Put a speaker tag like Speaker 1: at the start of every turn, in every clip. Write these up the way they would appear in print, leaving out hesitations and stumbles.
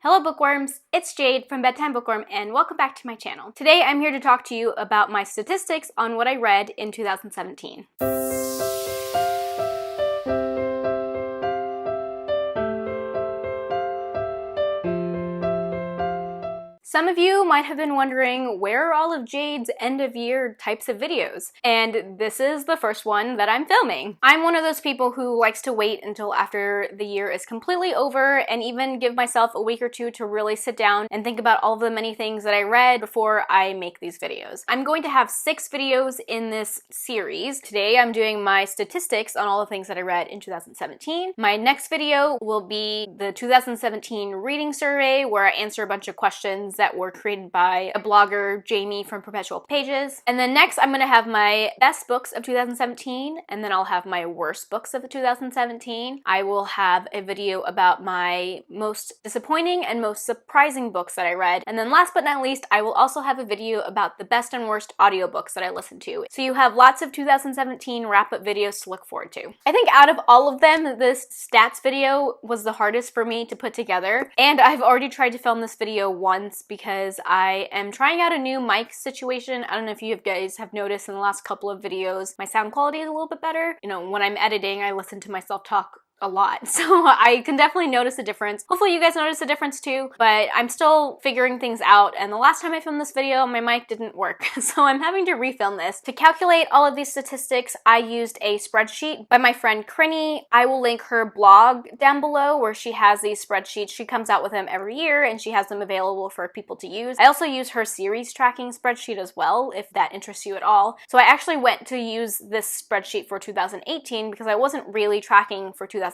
Speaker 1: Hello bookworms, it's Jade from Bedtime Bookworm and welcome back to my channel. Today I'm here to talk to you about my statistics on what I read in 2017. Some of you might have been wondering, where are all of Jade's end of year types of videos? And this is the first one that I'm filming. I'm one of those people who likes to wait until after the year is completely over and even give myself a week or two to really sit down and think about all the many things that I read before I make these videos. I'm going to have 6 videos in this series. Today I'm doing my statistics on all the things that I read in 2017. My next video will be the 2017 reading survey where I answer a bunch of questions that were created by a blogger, Jamie from Perpetual Pages. And then next I'm going to have my best books of 2017, and then I'll have my worst books of 2017. I will have a video about my most disappointing and most surprising books that I read. And then last but not least, I will also have a video about the best and worst audiobooks that I listened to. So you have lots of 2017 wrap-up videos to look forward to. I think out of all of them, this stats video was the hardest for me to put together. And I've already tried to film this video once because I am trying out a new mic situation. I don't know if you guys have noticed in the last couple of videos, my sound quality is a little bit better. You know, when I'm editing, I listen to myself talk a lot, so I can definitely notice a difference. Hopefully you guys notice a difference too, but I'm still figuring things out, and the last time I filmed this video, my mic didn't work, so I'm having to refilm this. To calculate all of these statistics, I used a spreadsheet by my friend Crinny. I will link her blog down below where she has these spreadsheets. She comes out with them every year, and she has them available for people to use. I also use her series tracking spreadsheet as well, if that interests you at all. So I actually went to use this spreadsheet for 2018 because I wasn't really tracking for 2017,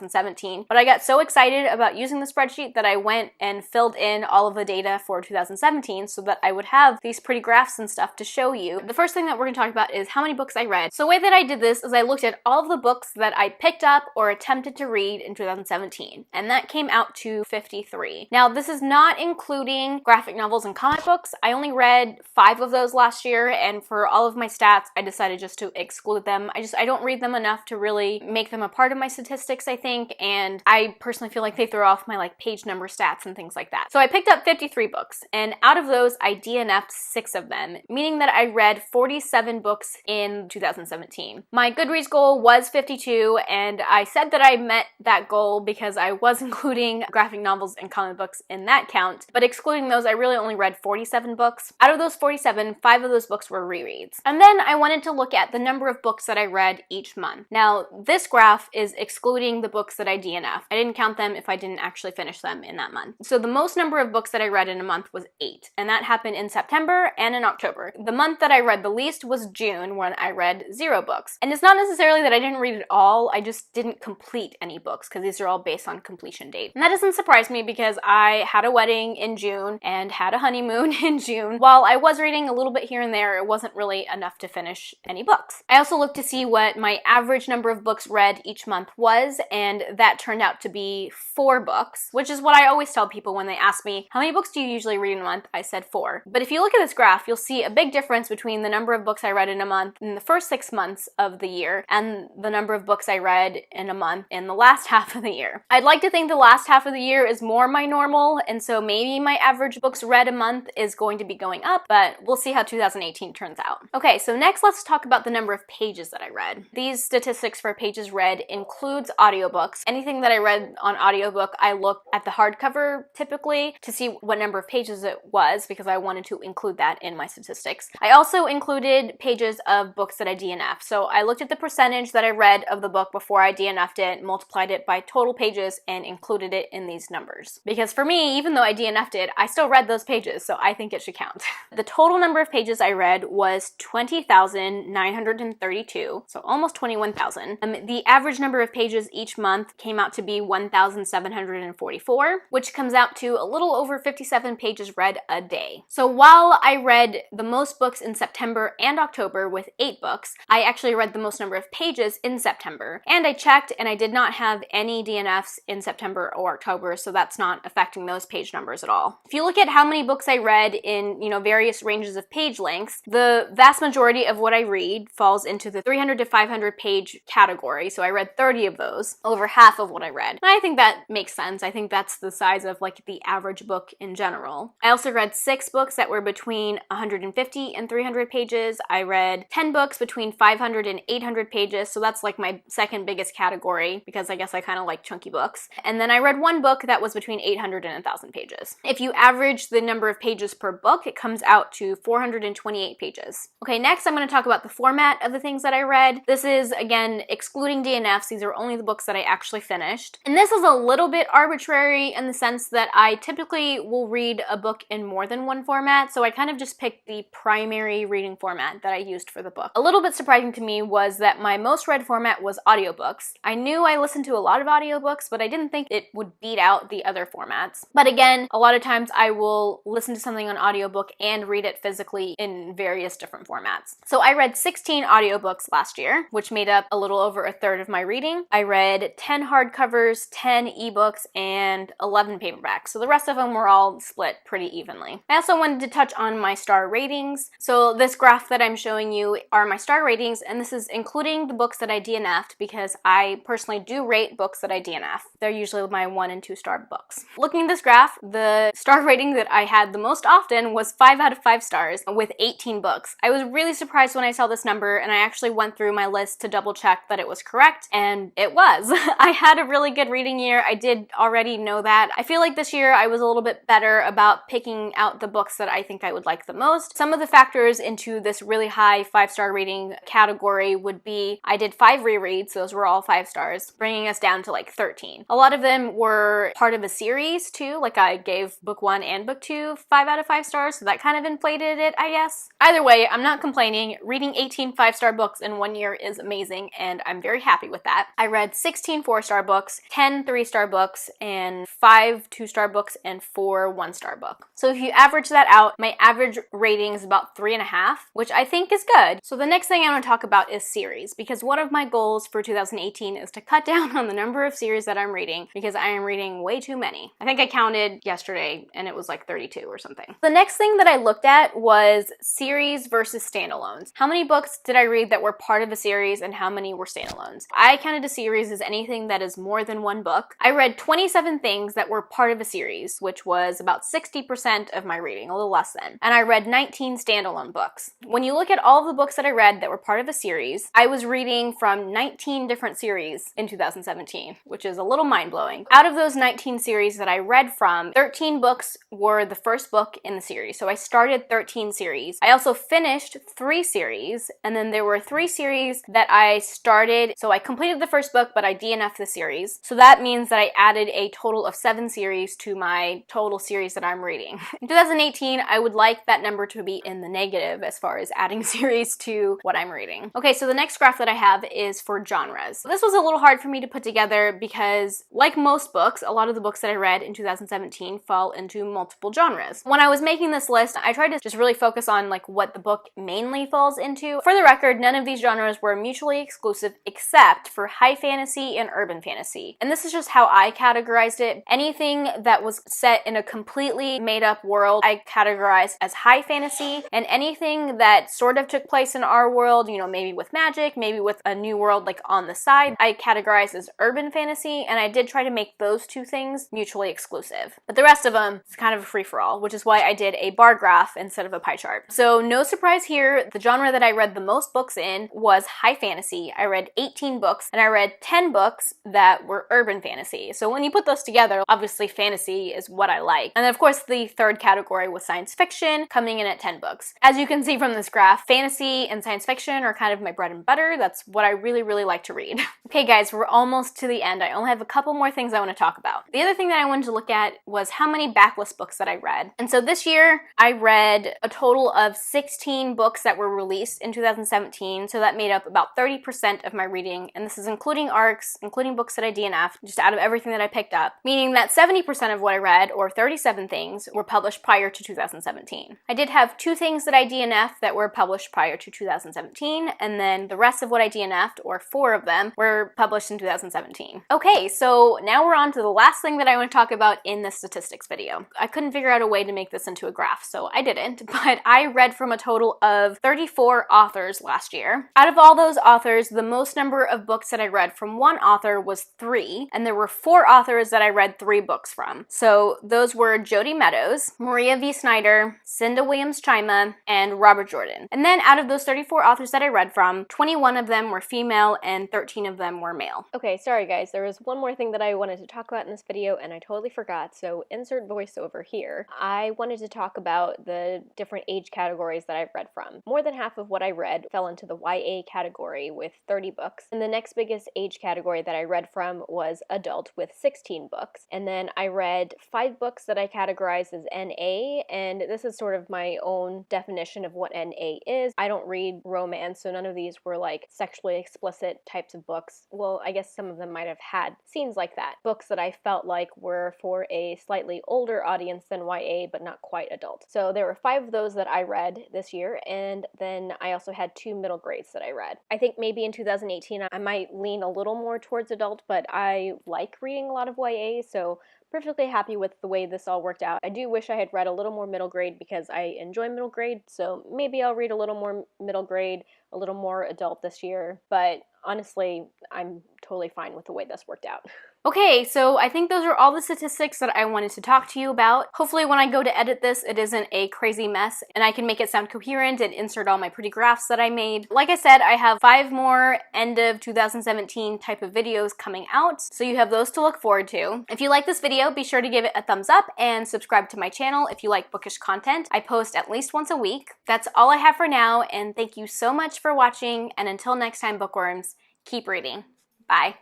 Speaker 1: but I got so excited about using the spreadsheet that I went and filled in all of the data for 2017 so that I would have these pretty graphs and stuff to show you. The first thing that we're going to talk about is how many books I read. So the way that I did this is I looked at all of the books that I picked up or attempted to read in 2017, and that came out to 53. Now this is not including graphic novels and comic books. I only read 5 of those last year, and for all of my stats I decided just to exclude them. I don't read them enough to really make them a part of my statistics, I think, and I personally feel like they throw off my page number stats and things like that. So I picked up 53 books, and out of those I DNF'd 6 of them, meaning that I read 47 books in 2017. My Goodreads goal was 52, and I said that I met that goal because I was including graphic novels and comic books in that count, but excluding those I really only read 47 books. Out of those 47, 5 of those books were rereads. And then I wanted to look at the number of books that I read each month. Now this graph is excluding the books that I DNF. I didn't count them if I didn't actually finish them in that month. So the most number of books that I read in a month was 8, and that happened in September and in October. The month that I read the least was June, when I read 0 books. And it's not necessarily that I didn't read it all, I just didn't complete any books because these are all based on completion date. And that doesn't surprise me because I had a wedding in June and had a honeymoon in June. While I was reading a little bit here and there, it wasn't really enough to finish any books. I also looked to see what my average number of books read each month was, and that turned out to be 4 books, which is what I always tell people when they ask me, how many books do you usually read in a month? I said 4. But if you look at this graph, you'll see a big difference between the number of books I read in a month in the first 6 months of the year and the number of books I read in a month in the last half of the year. I'd like to think the last half of the year is more my normal, and so maybe my average books read a month is going to be going up, but we'll see how 2018 turns out. Okay, so next let's talk about the number of pages that I read. These statistics for pages read includes audiobooks. Anything that I read on audiobook, I looked at the hardcover typically to see what number of pages it was because I wanted to include that in my statistics. I also included pages of books that I DNF'd. So I looked at the percentage that I read of the book before I DNF'd it, multiplied it by total pages, and included it in these numbers. Because for me, even though I DNF'd it, I still read those pages, so I think it should count. The total number of pages I read was 20,932, so almost 21,000. The average number of pages each month came out to be 1,744, which comes out to a little over 57 pages read a day. So while I read the most books in September and October with 8 books, I actually read the most number of pages in September. And I checked and I did not have any DNFs in September or October, so that's not affecting those page numbers at all. If you look at how many books I read in, various ranges of page lengths, the vast majority of what I read falls into the 300 to 500 page category, so I read 30 of those. over half of what I read. And I think that makes sense. I think that's the size of like the average book in general. I also read 6 books that were between 150 and 300 pages. I read 10 books between 500 and 800 pages, so that's like my second biggest category because I guess I kind of like chunky books. And then I read 1 book that was between 800 and 1,000 pages. If you average the number of pages per book, it comes out to 428 pages. Okay, next I'm going to talk about the format of the things that I read. This is, again, excluding DNFs. These are only the books that I actually finished. And this is a little bit arbitrary in the sense that I typically will read a book in more than one format, so I kind of just picked the primary reading format that I used for the book. A little bit surprising to me was that my most read format was audiobooks. I knew I listened to a lot of audiobooks, but I didn't think it would beat out the other formats. But again, a lot of times I will listen to something on audiobook and read it physically in various different formats. So I read 16 audiobooks last year, which made up a little over a third of my reading. I read 10 hardcovers, 10 ebooks, and 11 paperbacks. So the rest of them were all split pretty evenly. I also wanted to touch on my star ratings. So this graph that I'm showing you are my star ratings, and this is including the books that I DNF'd because I personally do rate books that I DNF. They're usually my 1 and 2 star books. Looking at this graph, the star rating that I had the most often was 5 out of 5 stars with 18 books. I was really surprised when I saw this number, and I actually went through my list to double check that it was correct, and it was. I had a really good reading year. I did already know that. I feel like this year I was a little bit better about picking out the books that I think I would like the most. Some of the factors into this really high 5-star rating category would be I did 5 rereads, so those were all 5 stars, bringing us down to like 13. A lot of them were part of a series too, like I gave book 1 and book 2 5 out of 5 stars, so that kind of inflated it, I guess. Either way, I'm not complaining. Reading 18 5-star books in 1 year is amazing, and I'm very happy with that. I read 16 4-star books, 10 3-star books, and 5 2-star books, and 4 1-star books. So if you average that out, my average rating is about 3.5, which I think is good. So the next thing I want to talk about is series, because one of my goals for 2018 is to cut down on the number of series that I'm reading, because I am reading way too many. I think I counted yesterday and it was like 32 or something. The next thing that I looked at was series versus standalones. How many books did I read that were part of a series and how many were standalones? I counted a series as anything that is more than 1 book. I read 27 things that were part of a series, which was about 60% of my reading, a little less than. And I read 19 standalone books. When you look at all of the books that I read that were part of a series, I was reading from 19 different series in 2017, which is a little mind-blowing. Out of those 19 series that I read from, 13 books were the first book in the series. So I started 13 series. I also finished 3 series, and then there were 3 series that I started. So I completed the first book, but I DNF'd the series. So that means that I added a total of 7 series to my total series that I'm reading. In 2018, I would like that number to be in the negative as far as adding series to what I'm reading. Okay, so the next graph that I have is for genres. This was a little hard for me to put together because, like most books, a lot of the books that I read in 2017 fall into multiple genres. When I was making this list, I tried to just really focus on like what the book mainly falls into. For the record, none of these genres were mutually exclusive except for high fantasy and urban fantasy. And this is just how I categorized it. Anything that was set in a completely made-up world, I categorized as high fantasy, and anything that sort of took place in our world, you know, maybe with magic, maybe with a new world like on the side, I categorized as urban fantasy, and I did try to make those 2 things mutually exclusive. But the rest of them is kind of a free-for-all, which is why I did a bar graph instead of a pie chart. So no surprise here, the genre that I read the most books in was high fantasy. I read 18 books, and I read 10 books that were urban fantasy. So when you put those together, obviously fantasy is what I like. And then of course the third category was science fiction, coming in at 10 books. As you can see from this graph, fantasy and science fiction are kind of my bread and butter. That's what I really, really like to read. Okay guys, we're almost to the end. I only have a couple more things I want to talk about. The other thing that I wanted to look at was how many backlist books that I read. And so this year I read a total of 16 books that were released in 2017. So that made up about 30% of my reading. And this is including ARCs, including books that I DNF'd, just out of everything that I picked up. Meaning that 70% of what I read, or 37 things, were published prior to 2017. I did have 2 things that I DNF'd that were published prior to 2017, and then the rest of what I DNF'd, or 4 of them, were published in 2017. Okay, so now we're on to the last thing that I want to talk about in this statistics video. I couldn't figure out a way to make this into a graph, so I didn't, but I read from a total of 34 authors last year. Out of all those authors, the most number of books that I read from one one author was 3, and there were 4 authors that I read 3 books from. So those were Jodi Meadows, Maria V. Snyder, Cinda Williams-Chima, and Robert Jordan. And then out of those 34 authors that I read from, 21 of them were female and 13 of them were male.
Speaker 2: Okay, sorry guys, there was one more thing that I wanted to talk about in this video and I totally forgot, so insert voiceover here. I wanted to talk about the different age categories that I've read from. More than half of what I read fell into the YA category with 30 books, and the next biggest age category that I read from was adult with 16 books. And then I read 5 books that I categorized as NA, and this is sort of my own definition of what NA is. I don't read romance, so none of these were like sexually explicit types of books. Well, I guess some of them might have had scenes like that. Books that I felt like were for a slightly older audience than YA, but not quite adult. So there were 5 of those that I read this year, and then I also had 2 middle grades that I read. I think maybe in 2018 I might lean a little more towards adult, but I like reading a lot of YA, so perfectly happy with the way this all worked out. I do wish I had read a little more middle grade because I enjoy middle grade, so maybe I'll read a little more middle grade, a little more adult this year, but honestly, I'm totally fine with the way this worked out.
Speaker 1: Okay, so I think those are all the statistics that I wanted to talk to you about. Hopefully when I go to edit this, it isn't a crazy mess and I can make it sound coherent and insert all my pretty graphs that I made. Like I said, I have 5 more end of 2017 type of videos coming out, so you have those to look forward to. If you like this video, be sure to give it a thumbs up and subscribe to my channel if you like bookish content. I post at least once a week. That's all I have for now, and thank you so much for watching, and until next time, bookworms, keep reading. Bye.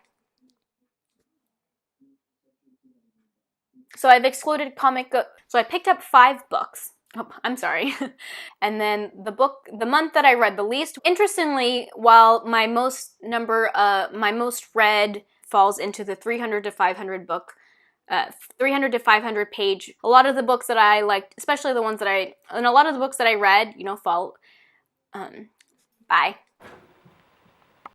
Speaker 1: So I've excluded so I picked up 5 books. Oh, I'm sorry. And then the month that I read the least, interestingly, while my most read falls into the 300 to 500 book, 300 to 500 page, a lot of the books that I liked, especially the ones that a lot of the books that I read, fall, bye.